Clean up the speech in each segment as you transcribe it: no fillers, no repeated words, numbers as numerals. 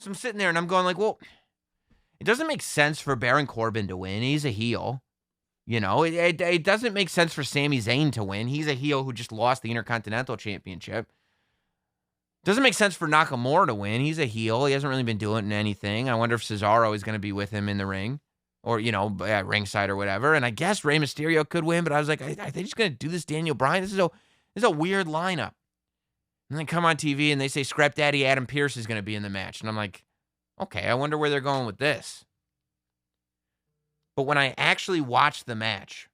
So I'm sitting there and I'm going like, well, it doesn't make sense for Baron Corbin to win. He's a heel. It doesn't make sense for Sami Zayn to win. He's a heel who just lost the Intercontinental Championship. Doesn't make sense for Nakamura to win. He's a heel. He hasn't really been doing anything. I wonder if Cesaro is going to be with him in the ring or, at ringside or whatever. And I guess Rey Mysterio could win, but I was like, are they just going to do this Daniel Bryan? This is a weird lineup. And then come on TV and they say Scrap Daddy Adam Pearce is going to be in the match. And I'm like, okay, I wonder where they're going with this. But when I actually watched the match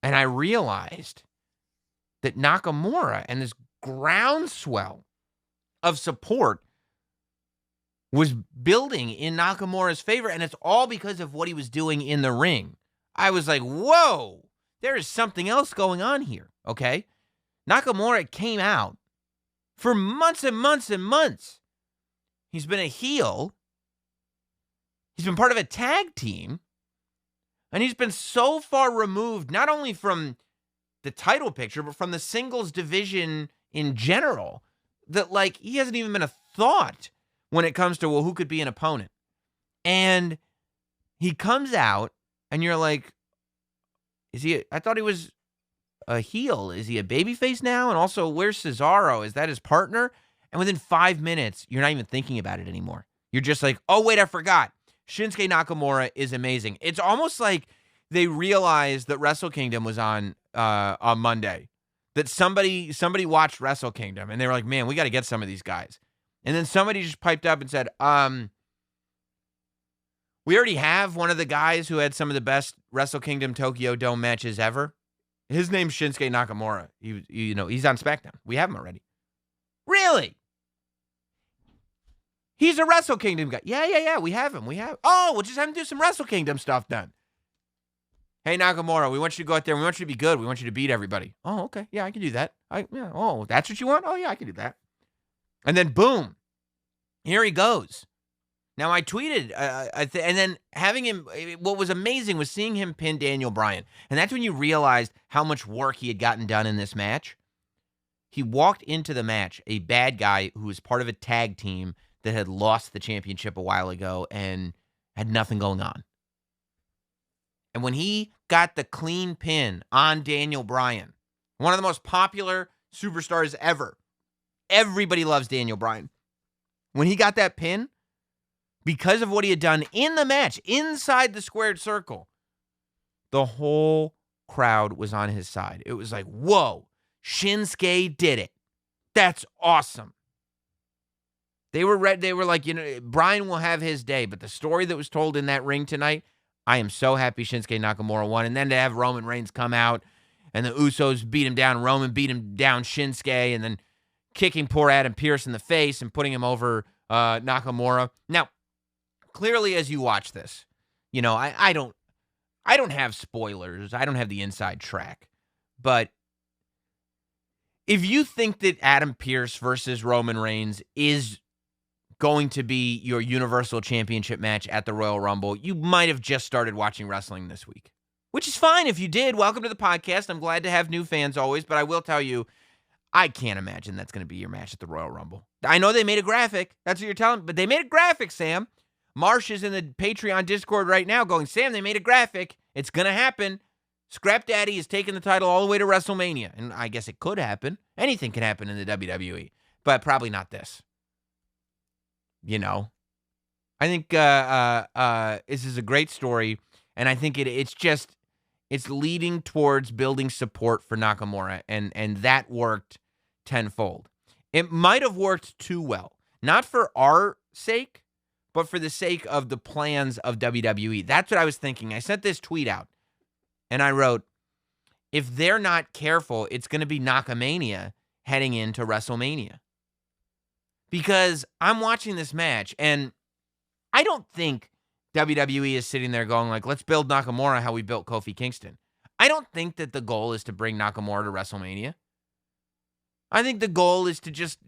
and I realized that Nakamura and this groundswell of support was building in Nakamura's favor, and it's all because of what he was doing in the ring. I was like, whoa, there is something else going on here, okay? Nakamura came out for months and months and months. He's been a heel. He's been part of a tag team. And he's been so far removed, not only from the title picture, but from the singles division in general, that, he hasn't even been a thought when it comes to, who could be an opponent. And he comes out, and you're like, I thought he was a heel. Is he a babyface now? And also, where's Cesaro? Is that his partner? And within 5 minutes, you're not even thinking about it anymore. You're just like, oh, wait, I forgot. Shinsuke Nakamura is amazing. It's almost like they realized that Wrestle Kingdom was on Monday. That somebody watched Wrestle Kingdom, and they were like, man, we got to get some of these guys. And then somebody just piped up and said, we already have one of the guys who had some of the best Wrestle Kingdom Tokyo Dome matches ever. His name's Shinsuke Nakamura. He's on SmackDown. We have him already. Really? He's a Wrestle Kingdom guy. Yeah, we have him. Oh, we'll just have him do some Wrestle Kingdom stuff then. Hey, Nakamura, we want you to go out there. We want you to be good. We want you to beat everybody. Oh, okay. Yeah, I can do that. Oh, that's what you want? Oh, yeah, I can do that. And then, boom, here he goes. Now, I tweeted, and then having him, what was amazing was seeing him pin Daniel Bryan. And that's when you realized how much work he had gotten done in this match. He walked into the match, a bad guy who was part of a tag team that had lost the championship a while ago and had nothing going on. And when he got the clean pin on Daniel Bryan, one of the most popular superstars ever, everybody loves Daniel Bryan. When he got that pin, because of what he had done in the match, inside the squared circle, the whole crowd was on his side. It was like, whoa, Shinsuke did it. That's awesome. They were like, Bryan will have his day, but the story that was told in that ring tonight, I am so happy Shinsuke Nakamura won. And then to have Roman Reigns come out and the Usos beat him down, Roman beat him down, Shinsuke, and then kicking poor Adam Pearce in the face and putting him over Nakamura. Now, clearly as you watch this, I don't have spoilers. I don't have the inside track. But if you think that Adam Pearce versus Roman Reigns is going to be your Universal Championship match at the Royal Rumble, you might have just started watching wrestling this week, which is fine if you did. Welcome to the podcast. I'm glad to have new fans always, but I will tell you, I can't imagine that's going to be your match at the Royal Rumble. I know they made a graphic. That's what you're telling me, but they made a graphic, Sam. Marsh is in the Patreon Discord right now going, Sam, they made a graphic. It's going to happen. Scrap Daddy is taking the title all the way to WrestleMania. And I guess it could happen. Anything can happen in the WWE, but probably not this. I think this is a great story, and I think it's leading towards building support for Nakamura, and that worked tenfold. It might have worked too well, not for our sake, but for the sake of the plans of WWE. That's what I was thinking. I sent this tweet out, and I wrote, if they're not careful, it's going to be NakaMania heading into WrestleMania. Because I'm watching this match, and I don't think WWE is sitting there going like, let's build Nakamura how we built Kofi Kingston. I don't think that the goal is to bring Nakamura to WrestleMania. I think the goal is to just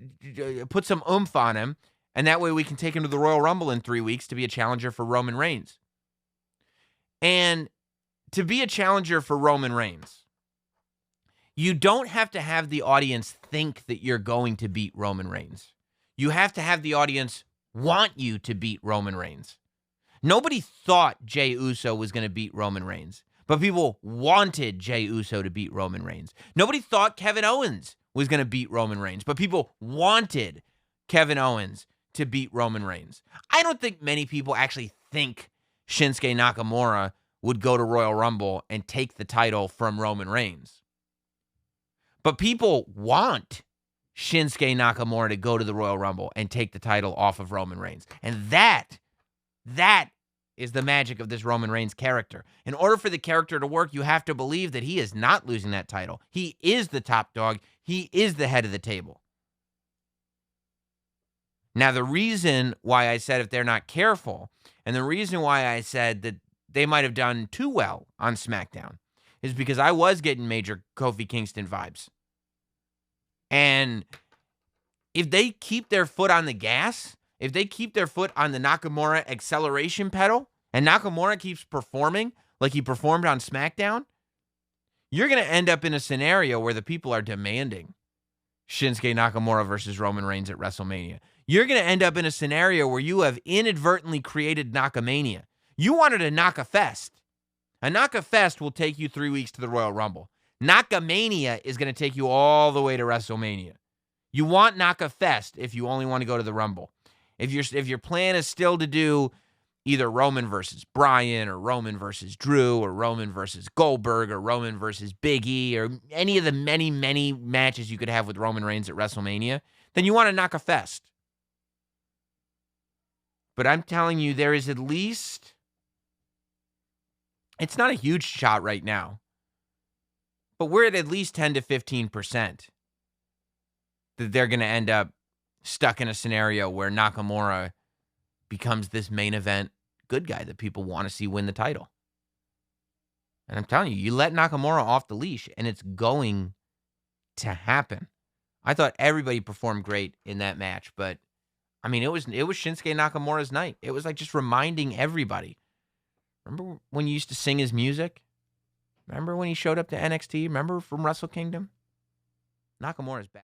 put some oomph on him, and that way we can take him to the Royal Rumble in 3 weeks to be a challenger for Roman Reigns. And to be a challenger for Roman Reigns, you don't have to have the audience think that you're going to beat Roman Reigns. You have to have the audience want you to beat Roman Reigns. Nobody thought Jey Uso was going to beat Roman Reigns, but people wanted Jey Uso to beat Roman Reigns. Nobody thought Kevin Owens was going to beat Roman Reigns, but people wanted Kevin Owens to beat Roman Reigns. I don't think many people actually think Shinsuke Nakamura would go to Royal Rumble and take the title from Roman Reigns. But people want Shinsuke Nakamura to go to the Royal Rumble and take the title off of Roman Reigns. And that is the magic of this Roman Reigns character. In order for the character to work, you have to believe that he is not losing that title. He is the top dog. He is the head of the table. Now, the reason why I said if they're not careful, and the reason why I said that they might have done too well on SmackDown, is because I was getting major Kofi Kingston vibes. And if they keep their foot on the gas, if they keep their foot on the Nakamura acceleration pedal, and Nakamura keeps performing like he performed on SmackDown, you're going to end up in a scenario where the people are demanding Shinsuke Nakamura versus Roman Reigns at WrestleMania. You're going to end up in a scenario where you have inadvertently created NakaMania. You wanted a Naka-Fest. A Naka-Fest will take you 3 weeks to the Royal Rumble. NakaMania is going to take you all the way to WrestleMania. You want Naka-Fest if you only want to go to the Rumble. If your plan is still to do either Roman versus Bryan or Roman versus Drew or Roman versus Goldberg or Roman versus Big E or any of the many, many matches you could have with Roman Reigns at WrestleMania, then you want a Naka-Fest. But I'm telling you, there is at least... It's not a huge shot right now, but we're at least 10 to 15% that they're going to end up stuck in a scenario where Nakamura becomes this main event good guy that people want to see win the title. And I'm telling you, you let Nakamura off the leash, and it's going to happen. I thought everybody performed great in that match, but I mean, it was Shinsuke Nakamura's night. It was like just reminding everybody. Remember when you used to sing his music? Remember when he showed up to NXT? Remember from Wrestle Kingdom? Nakamura's back.